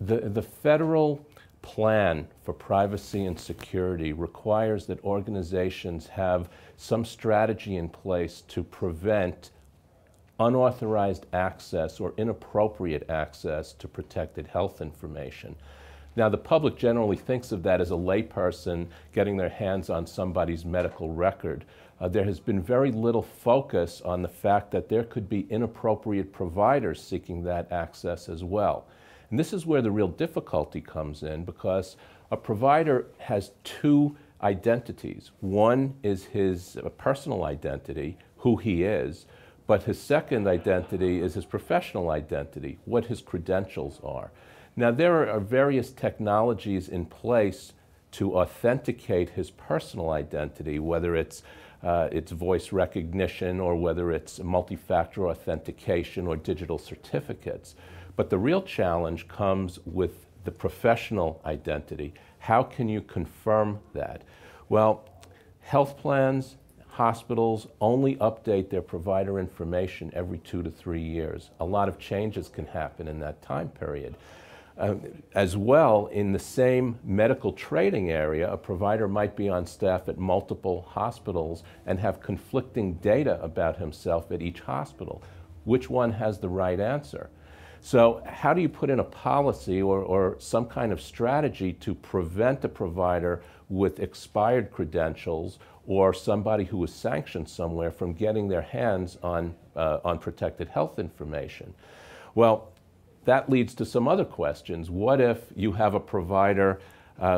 The federal plan for privacy and security requires that organizations have some strategy in place to prevent unauthorized access or inappropriate access to protected health information. Now, the public generally thinks of that as a layperson getting their hands on somebody's medical record. There has been very little focus on the fact that there could be inappropriate providers seeking that access as well. And this is where the real difficulty comes in, because a provider has two identities. One is his personal identity, who he is, but his second identity is his professional identity, what his credentials are. Now, there are various technologies in place to authenticate his personal identity, whether it's voice recognition or whether it's multi-factor authentication or digital certificates. But the real challenge comes with the professional identity. How can you confirm that? Well, health plans, hospitals only update their provider information every 2 to 3 years. A lot of changes can happen in that time period. As well, in the same medical trading area, a provider might be on staff at multiple hospitals and have conflicting data about himself at each hospital. Which one has the right answer? So how do you put in a policy or some kind of strategy to prevent a provider with expired credentials or somebody who is sanctioned somewhere from getting their hands on protected health information? Well, that leads to some other questions. What if you have a provider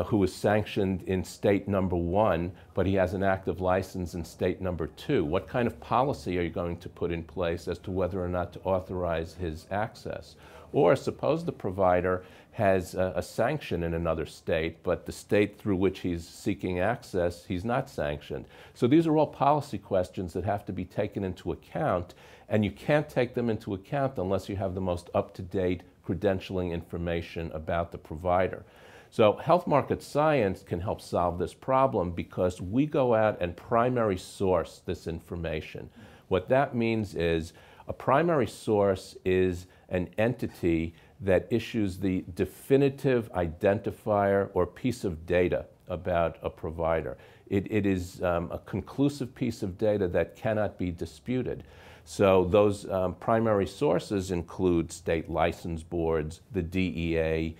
who is sanctioned in state number 1, but he has an active license in state number 2? What kind of policy are you going to put in place as to whether or not to authorize his access? Or suppose the provider has a sanction in another state, but the state through which he's seeking access, he's not sanctioned. So these are all policy questions that have to be taken into account, and you can't take them into account unless you have the most up-to-date credentialing information about the provider. So health market science can help solve this problem because we go out and primary source this information. What that means is a primary source is an entity that issues the definitive identifier or piece of data about a provider. It is a conclusive piece of data that cannot be disputed. So those primary sources include state license boards, the DEA,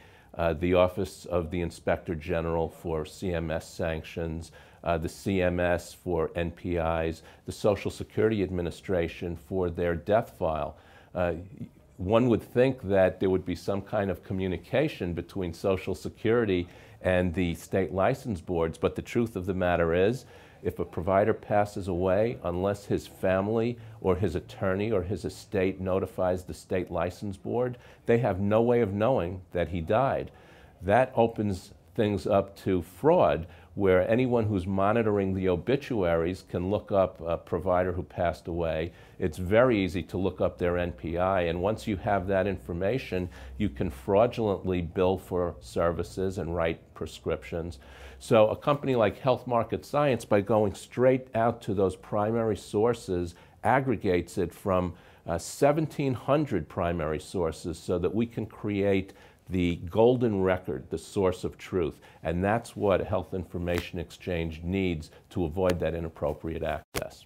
the Office of the Inspector General for CMS sanctions, the CMS for NPIs, the Social Security Administration for their death file. One would think that there would be some kind of communication between Social Security and the state license boards, but the truth of the matter is, if a provider passes away, unless his family or his attorney or his estate notifies the state license board, they have no way of knowing that he died. That opens things up to fraud, where anyone who's monitoring the obituaries can look up a provider who passed away. It's very easy to look up their NPI, and once you have that information, you can fraudulently bill for services and write prescriptions. So a company like Health Market Science, by going straight out to those primary sources, aggregates it from 1,700 primary sources so that we can create the golden record, the source of truth. And that's what a health information exchange needs to avoid that inappropriate access.